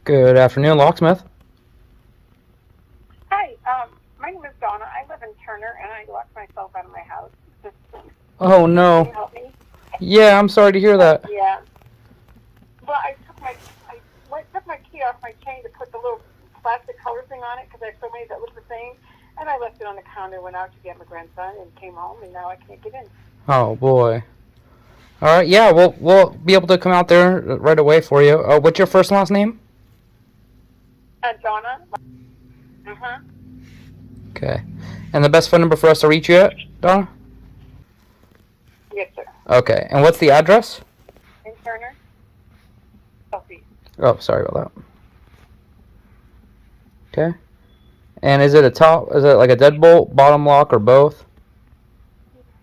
Good afternoon, Locksmith. Hi, my name is Donna. I live in Turner, and I locked myself out of my house. Oh Can no. you help me? Yeah, I'm sorry to hear that. Yeah. Well, I took my key off my chain to put the little plastic color thing on it because I have so many that look the same, and I left it on the counter. Went out to get my grandson and came home, and now I can't get in. Oh boy. All right, yeah, we'll be able to come out there right away for you. What's your first and last name? Donna. Okay. And the best phone number for us to reach you at, Donna? Yes, sir. Okay. And what's the address? In Turner. Southeast. Oh, sorry about that. Okay. And is it is it like a deadbolt, bottom lock, or both?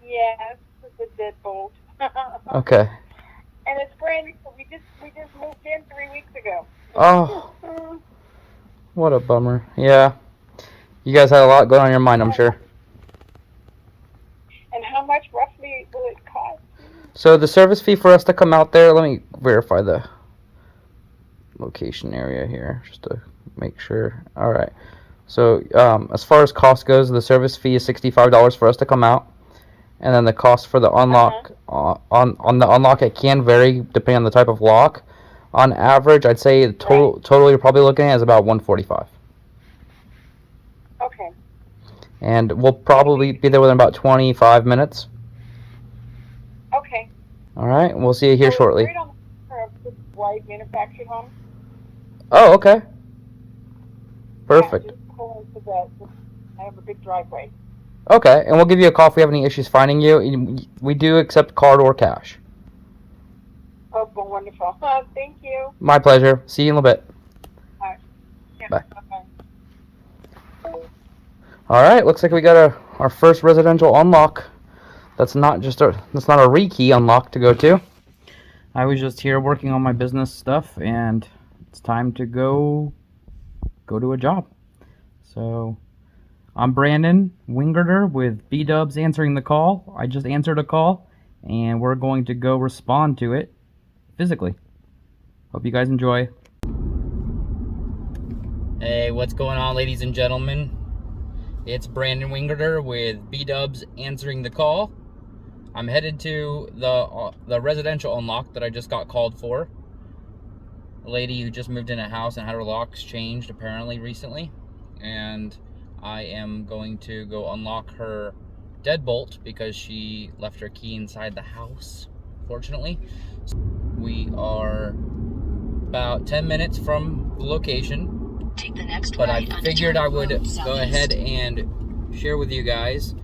Yes, it's a deadbolt. Okay. And it's brand new. We just moved in 3 weeks ago. Oh, what a bummer. Yeah. You guys had a lot going on in your mind, I'm sure. And how much roughly will it cost? So the service fee for us to come out there, let me verify the location area here just to make sure. All right. So as far as cost goes, the service fee is $65 for us to come out. And then the cost for the unlock, on the unlock, it can vary depending on the type of lock. On average, I'd say the total you're probably looking at is about $145. Okay. And we'll probably be there within about 25 minutes. Okay. All right, we'll see you here shortly. Right on the wide manufactured home. Oh, okay. Perfect. Yeah, just pull into the. I have a big driveway. Okay, and we'll give you a call if we have any issues finding you. We do accept card or cash. Oh, wonderful. Thank you. My pleasure. See you in a little bit. All right. Yeah, Bye. bye. All right, looks like we got our first residential unlock. That's not a rekey unlock to go to. I was just here working on my business stuff, and it's time to go to a job. So I'm Brandon Wingerter with B-Dubs answering the call. I just answered a call, and we're going to go respond to it physically. Hope you guys enjoy. Hey, what's going on, ladies and gentlemen? It's Brandon Wingerter with B-Dubs answering the call. I'm headed to the residential unlock that I just got called for. A lady who just moved in a house and had her locks changed apparently recently. And I am going to go unlock her deadbolt because she left her key inside the house, fortunately. We are about 10 minutes from the location. Take the next but right I figured I would road, go southeast. ahead and share with you guys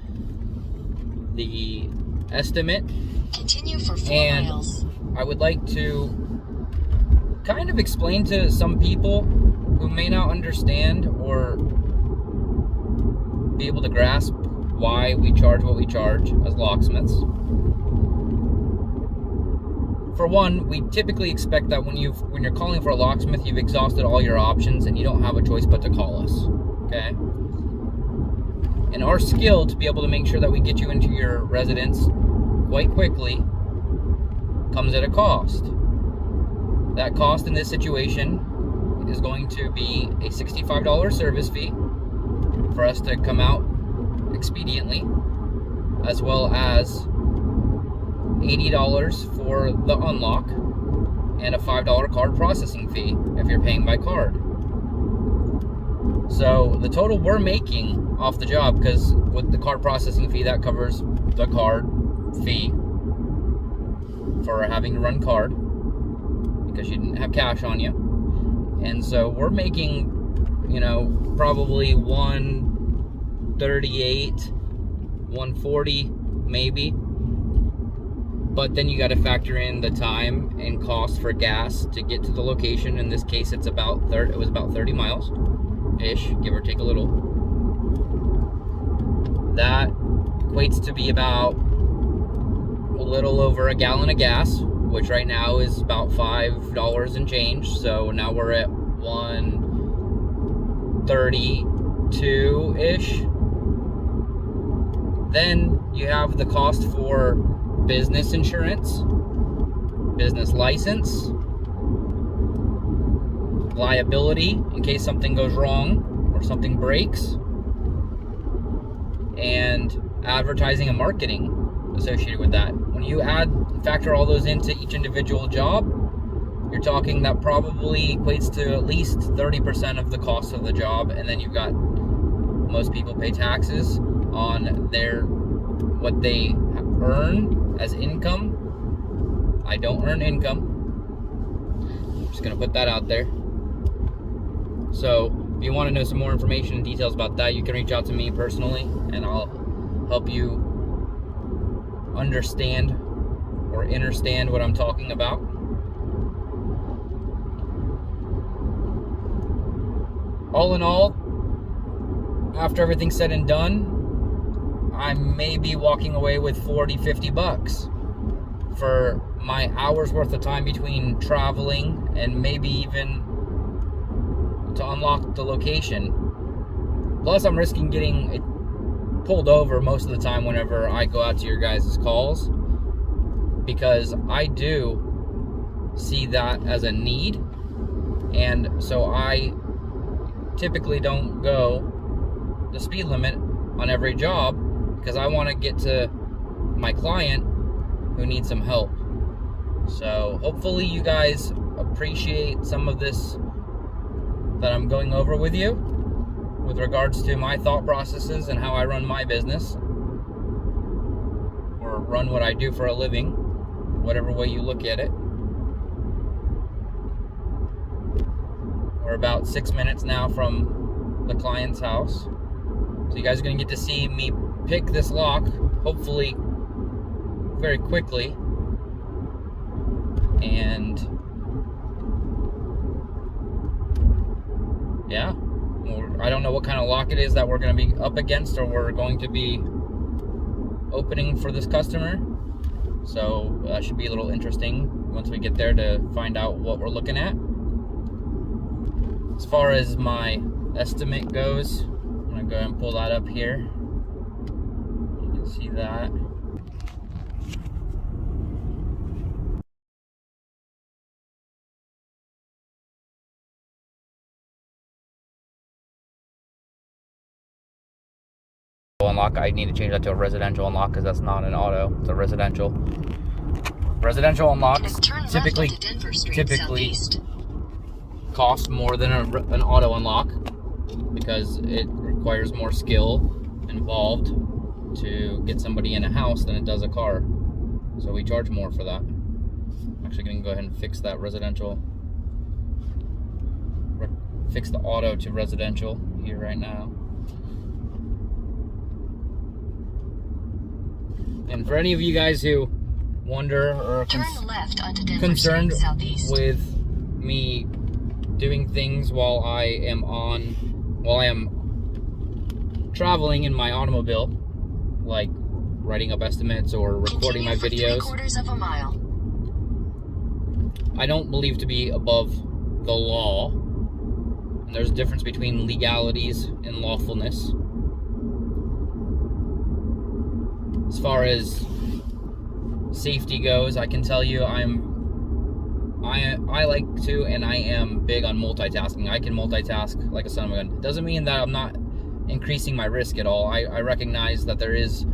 the estimate. Continue for 4 And miles. I would like to kind of explain to some people who may not understand or be able to grasp why we charge what we charge as locksmiths. For one, we typically expect that when you're calling for a locksmith, you've exhausted all your options and you don't have a choice but to call us. Okay? And our skill to be able to make sure that we get you into your residence quite quickly comes at a cost. That cost in this situation is going to be a $65 service fee for us to come out expediently, as well as $80 for the unlock and a $5 card processing fee if you're paying by card. So the total we're making off the job, because with the card processing fee, that covers the card fee for having to run card because you didn't have cash on you. And so we're making, probably $138, $140 maybe. But then you got to factor in the time and cost for gas to get to the location. In this case, it was about 30 miles ish, give or take a little. That equates to be about a little over a gallon of gas, which right now is about $5 and change. So now we're at 132 ish. Then you have the cost for business insurance, business license, liability in case something goes wrong or something breaks, and advertising and marketing associated with that. When you factor all those into each individual job, you're talking that probably equates to at least 30% of the cost of the job, and then you've got, most people pay taxes on what they earn as income. I don't earn income. I'm just gonna put that out there. So if you want to know some more information and details about that, you can reach out to me personally, and I'll help you understand or understand what I'm talking about. All in all, after everything's said and done, I may be walking away with 40, 50 bucks for my hours worth of time between traveling and maybe even to unlock the location. Plus, I'm risking getting it pulled over most of the time whenever I go out to your guys' calls, because I do see that as a need, and so I typically don't go the speed limit on every job, because I want to get to my client who needs some help. So hopefully you guys appreciate some of this that I'm going over with you with regards to my thought processes and how I run my business, or run what I do for a living, whatever way you look at it. We're about 6 minutes now from the client's house, so you guys are going to get to see me pick this lock, hopefully very quickly. And yeah, I don't know what kind of lock it is that we're going to be up against, or we're going to be opening for this customer. So that should be a little interesting once we get there to find out what we're looking at. As far as my estimate goes, I'm going to go ahead and pull that up here. You can see that. Unlock, I need to change that to a residential unlock, because that's not an auto, it's a residential. Residential unlocks typically cost more than an auto unlock, because it requires more skill involved to get somebody in a house than it does a car. So we charge more for that. I'm actually going to go ahead and fix that residential, fix the auto to residential here right now. And for any of you guys who wonder or are concerned with me doing things while I am traveling in my automobile, like writing up estimates or recording my videos, 3/4 of a mile. I don't believe to be above the law. And there's a difference between legalities and lawfulness. As far as safety goes, I can tell you I like to, and I am big on multitasking. I can multitask like a son of a gun. It doesn't mean that I'm not increasing my risk at all. I recognize that there is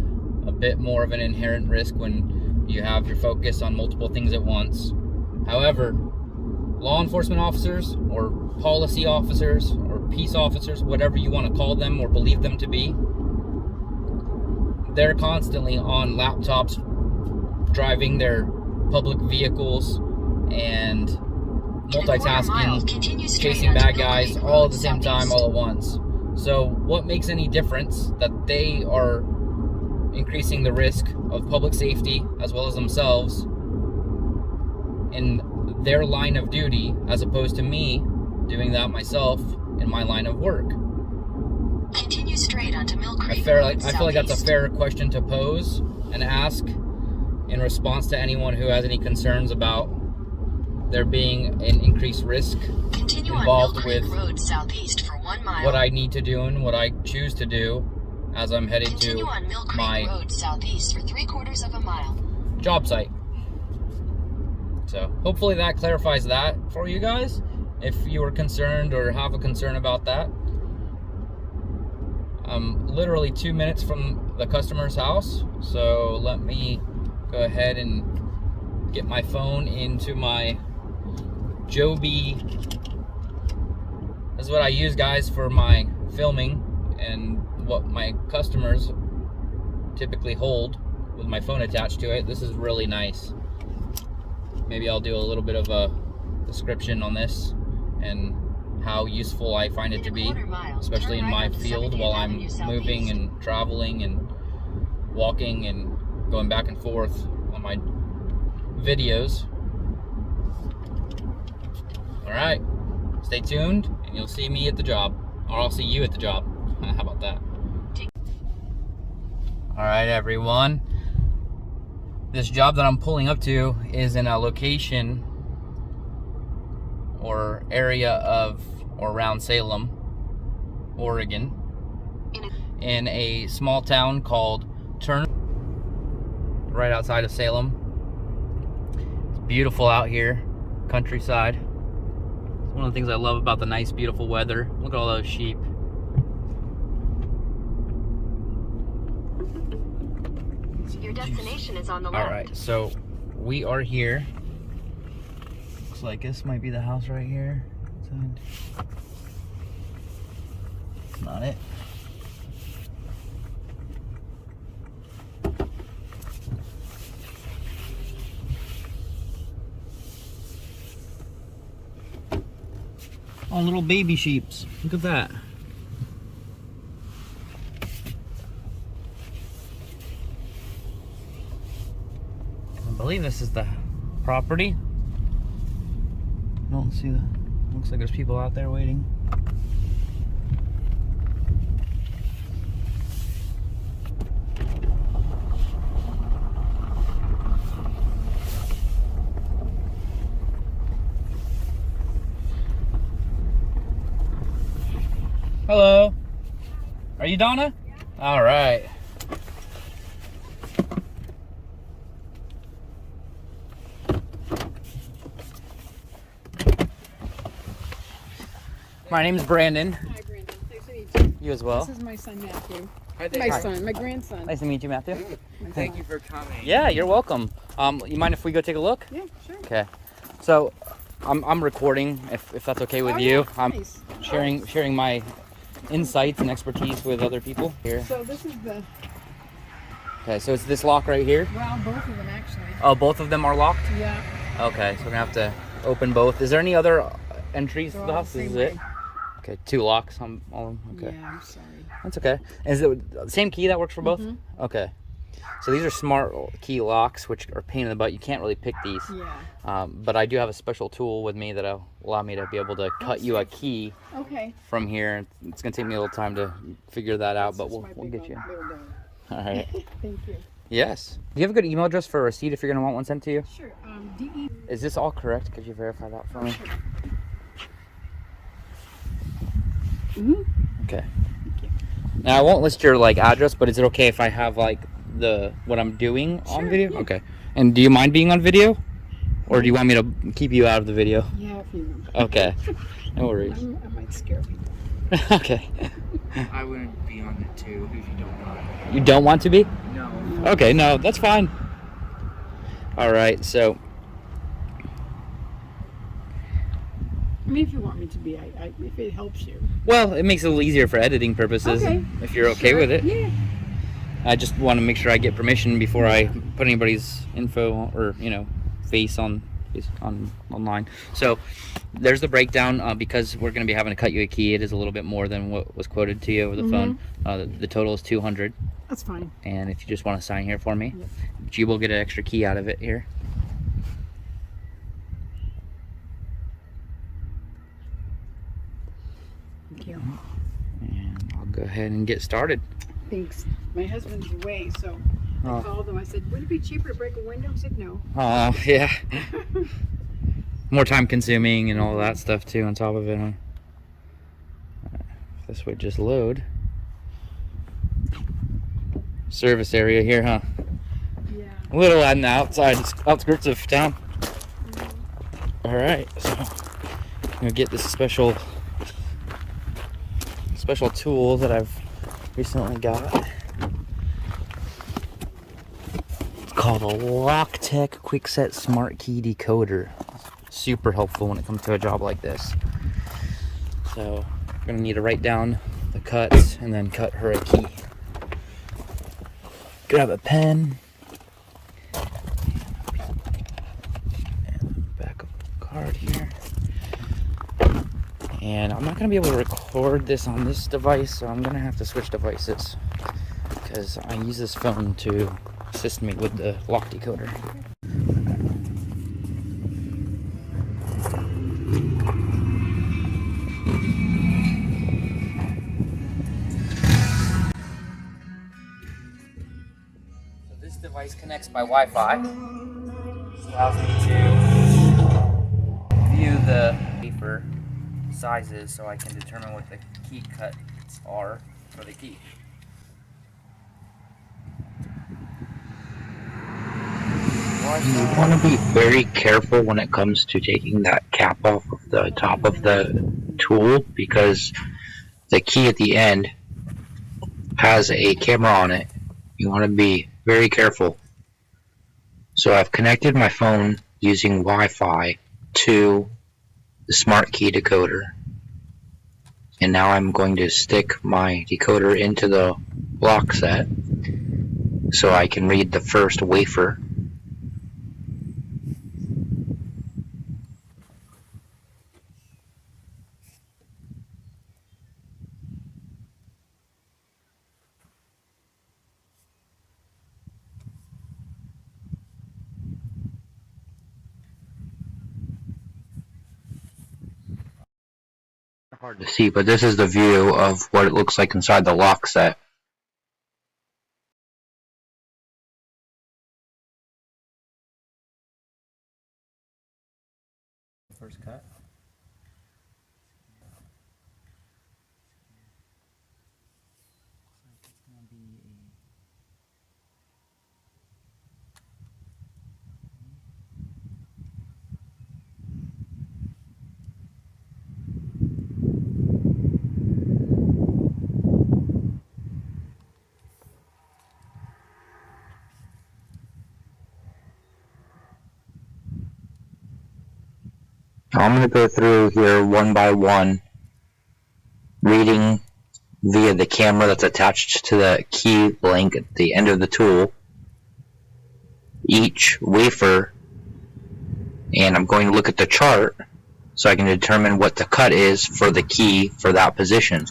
a bit more of an inherent risk when you have your focus on multiple things at once. However, law enforcement officers or policy officers or peace officers, whatever you want to call them or believe them to be, they're constantly on laptops, driving their public vehicles and multitasking, chasing bad guys all at the same time, all at once. So what makes any difference that they are increasing the risk of public safety as well as themselves in their line of duty, as opposed to me doing that myself in my line of work? Continue straight onto Mill Creek. I feel like that's a fair question to pose and ask in response to anyone who has any concerns about there being an increased risk involved with Road southeast for 1 mile. what I need to do and what I choose to do as I'm headed to on Mill Creek my Road southeast for 3/4 of a mile. job site. So hopefully that clarifies that for you guys. if you were concerned or have a concern about that. I'm literally 2 minutes from the customer's house, so let me go ahead and get my phone into my Joby. This is what I use, guys, for my filming and what my customers typically hold with my phone attached to it. This is really nice. Maybe I'll do a little bit of a description on this and how useful I find it to be, especially in my field while I'm moving and traveling and walking and going back and forth on my videos. Alright, stay tuned and you'll see me at the job, or I'll see you at the job. How about that? Alright, everyone, this job that I'm pulling up to is in a location or area of or around Salem, Oregon, in a small town called Turner, right outside of Salem. It's beautiful out here, countryside. It's one of the things I love about the nice, beautiful weather. Look at all those sheep. Your destination is on the left. All right, so we are here. Looks like this might be the house right here. It's not it. Oh, little baby sheeps. Look at that. I believe this is the property. I don't see the... Looks like there's people out there waiting. Hello. Are you Donna? Yeah. All right. My name is Brandon. Hi, Brandon. Nice to meet you. You as well. This is my son, Matthew. Hi. My grandson. Nice to meet you, Matthew. Thank you for coming. Yeah, you're welcome. You mind if we go take a look? Yeah, sure. Okay. So, I'm recording. If that's okay with Oh, you, yeah, I'm nice. sharing my insights and expertise with other people here. So this is the, Okay, so it's this lock right here. well, both of them actually. Oh, both of them are locked. Yeah. Okay, so we're gonna have to open both. Is there any other entries to They're the all house? the This is same it. way. Okay, 2 locks on all of them. Okay. Yeah, I'm sorry. That's okay. Is it the same key that works for both? Mhm. Okay. So these are smart key locks, which are a pain in the butt. You can't really pick these. Yeah. But I do have a special tool with me that'll allow me to be able to cut you a key Okay. from here. It's going to take me a little time to figure that out, but This is we'll my get big you. old little dog. All right. Thank you. Yes. Do you have a good email address for a receipt if you're going to want one sent to you? Sure. DE. Is this all correct? Could you verify that for me? Sure. Mhm. Okay. Now I won't list your address, but is it okay if I have what I'm doing on Sure, video? yeah. Okay. And do you mind being on video, or do you want me to keep you out of the video? Yeah, if you want. Okay. No worries. I might scare people. Okay. I wouldn't be on it too if you don't want. You don't want to be? No. Okay. No, that's fine. All right. So. I mean, if you want me to be, if it helps you. Well, it makes it a little easier for editing purposes. Okay. If you're okay Sure. with it. Yeah. I just want to make sure I get permission before I put anybody's info or face online. So there's the breakdown. Because we're going to be having to cut you a key, it is a little bit more than what was quoted to you over the phone. The total is $200. That's fine. And if you just want to sign here for me, Yep. you will get an extra key out of it here. Thank you. And I'll go ahead and get started. Thanks. My husband's away, so I Oh. called him. I said, would it be cheaper to break a window? He said, no. Oh, yeah. More time consuming and all that stuff too on top of it, huh? If this would just load. Service area here, huh? Yeah. A little on the outskirts of town. All right, so gonna get this special tool that I've recently got. It's called a LockTech Kwikset Smartkey Decoder. Super helpful when it comes to a job like this. So I'm gonna need to write down the cuts and then cut her a key. Grab a pen. And back of the card here. And I'm not going to be able to record this on this device, so I'm going to have to switch devices because I use this phone to assist me with the lock decoder. So this device connects by Wi-Fi. This allows me to view the wafer sizes so I can determine what the key cuts are for the key. You want to be very careful when it comes to taking that cap off of the top of the tool, because the key at the end has a camera on it. You want to be very careful. So I've connected my phone using Wi-Fi to the Smartkey Decoder, and now I'm going to stick my decoder into the lock set so I can read the first wafer. Hard to see, but this is the view of what it looks like inside the lock set. First cut. I'm going to go through here one by one, reading via the camera that's attached to the key link at the end of the tool each wafer, and I'm going to look at the chart so I can determine what the cut is for the key for that position.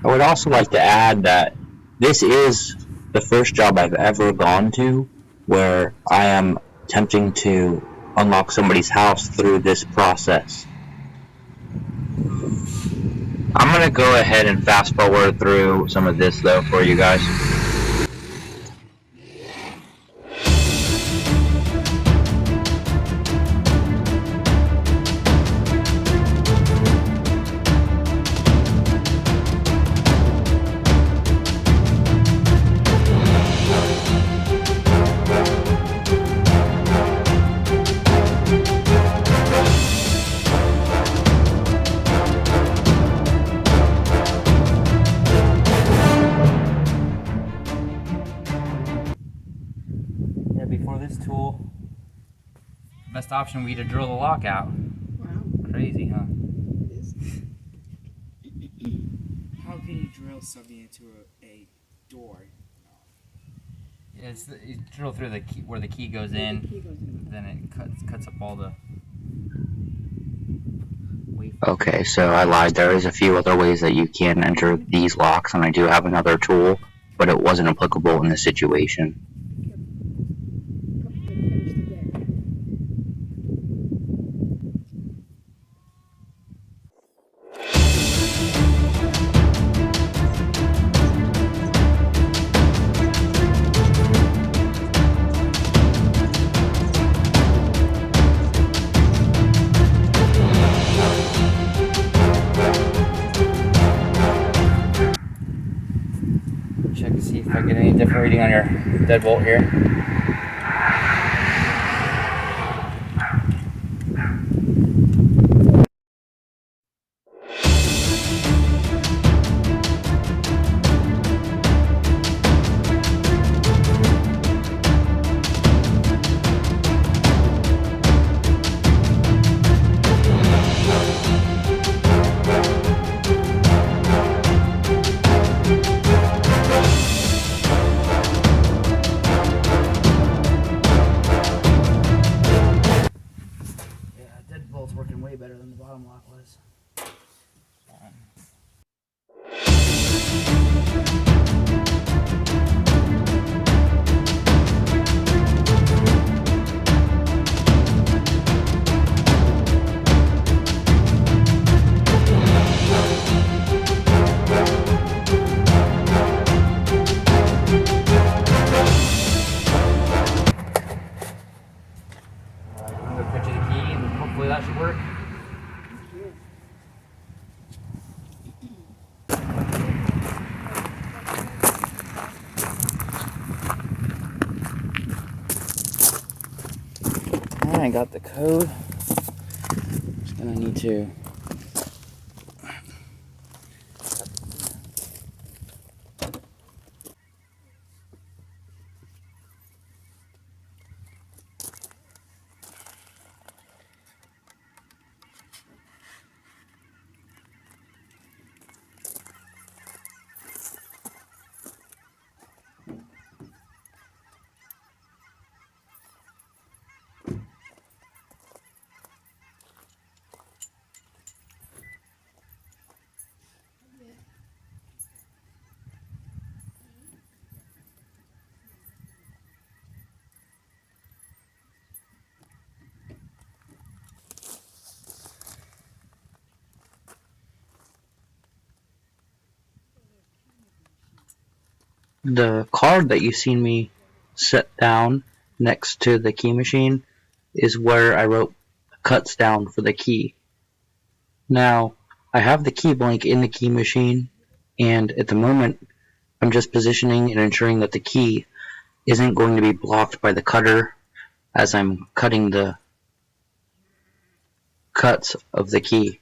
I would also like to add that this is the first job I've ever gone to where I am attempting to unlock somebody's house through this process. I'm going to go ahead and fast forward through some of this though for you guys. Before this tool, best option would be to drill the lock out. Wow. Crazy, huh? It is. How can you drill something into a door? It's you drill through the key, where the key goes in, then it cuts up all the wafers. Okay, so I lied. There is a few other ways that you can enter these locks, and I do have another tool, but it wasn't applicable in this situation. Check to see if I get any different reading on your deadbolt here. I got the code. Just gonna need to. The card that you've seen me set down next to the key machine is where I wrote cuts down for the key. Now, I have the key blank in the key machine, and at the moment, I'm just positioning and ensuring that the key isn't going to be blocked by the cutter as I'm cutting the cuts of the key.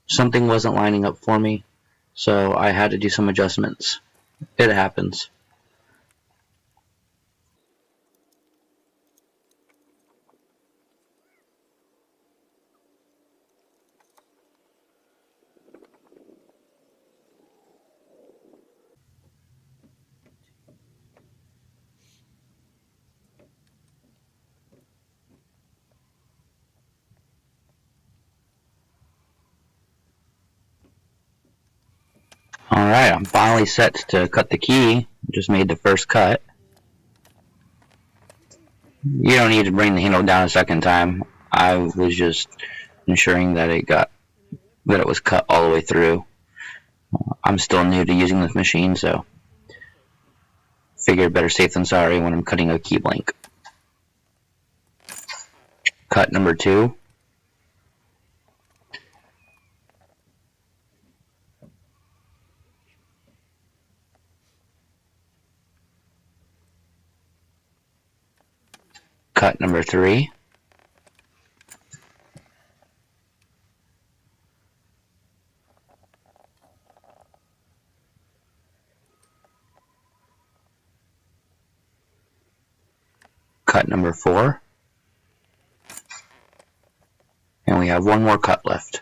Something wasn't lining up for me, so I had to do some adjustments. It happens. Alright, I'm finally set to cut the key. Just made the first cut. You don't need to bring the handle down a second time. I was just ensuring that it was cut all the way through. I'm still new to using this machine, so figured better safe than sorry when I'm cutting a key blank. Cut number 2. Cut number 3. Cut number 4. And we have one more cut left.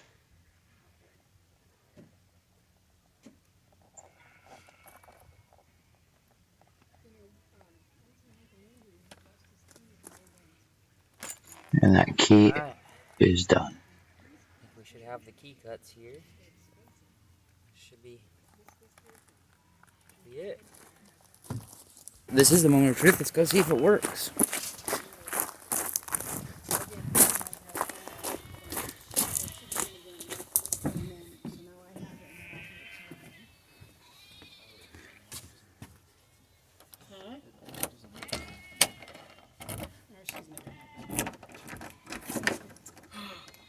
And that key is done. I think we should have the key cuts here. Should be it. This is the moment of truth. Let's go see if it works.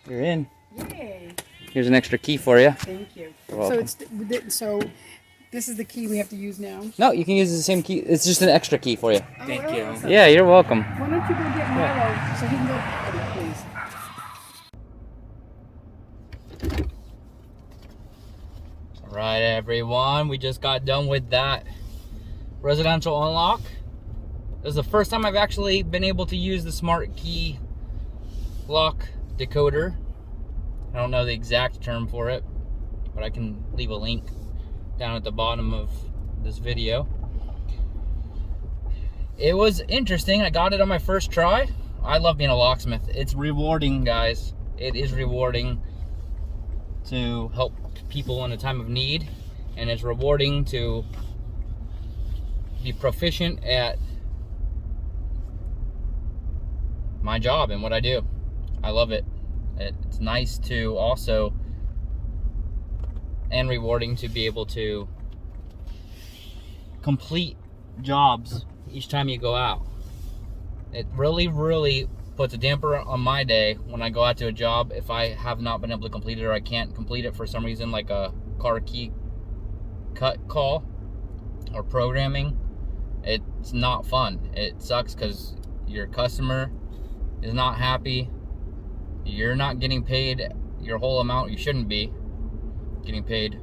You're in. Yay! Here's an extra key for you. Thank you. You're welcome. So this is the key we have to use now. No, you can use the same key. It's just an extra key for you. Thank really? you. Awesome. Yeah, you're welcome. Why don't you go get Milo so he can go, please. Alright, everyone. We just got done with that residential unlock. This is the first time I've actually been able to use the smart key lock decoder. I don't know the exact term for it, but I can leave a link down at the bottom of this video. It was interesting. I got it on my first try. I love being a locksmith. It's rewarding, guys. It is rewarding to help people in a time of need, and it's rewarding to be proficient at my job and what I do. I love it. It's nice to also, and rewarding to be able to complete jobs each time you go out. It really, really puts a damper on my day when I go out to a job if I have not been able to complete it, or I can't complete it for some reason, like a car key cut call or programming. It's not fun. It sucks because your customer is not happy, you're not getting paid your whole amount. You shouldn't be getting paid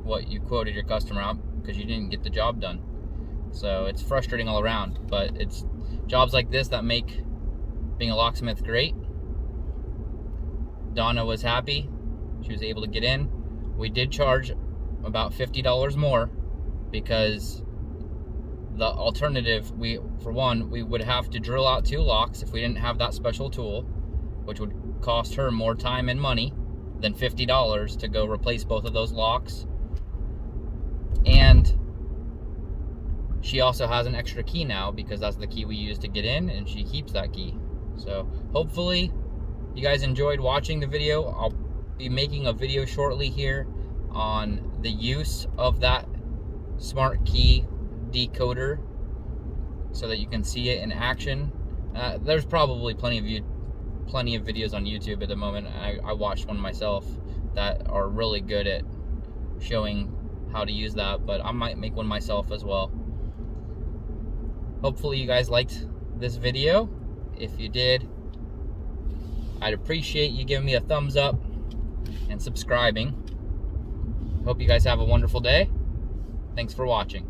what you quoted your customer out because you didn't get the job done. So it's frustrating all around, but it's jobs like this that make being a locksmith great. Donna was happy. She was able to get in. We did charge about $50 more because the alternative, we would have to drill out 2 locks if we didn't have that special tool, which would cost her more time and money than $50 to go replace both of those locks. And she also has an extra key now because that's the key we use to get in, and she keeps that key. So hopefully you guys enjoyed watching the video. I'll be making a video shortly here on the use of that Smartkey Decoder so that you can see it in action. There's probably plenty of videos on YouTube at the moment. I watched one myself that are really good at showing how to use that, but I might make one myself as well. Hopefully you guys liked this video. If you did, I'd appreciate you giving me a thumbs up and subscribing. Hope you guys have a wonderful day. Thanks for watching.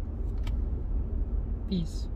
Peace.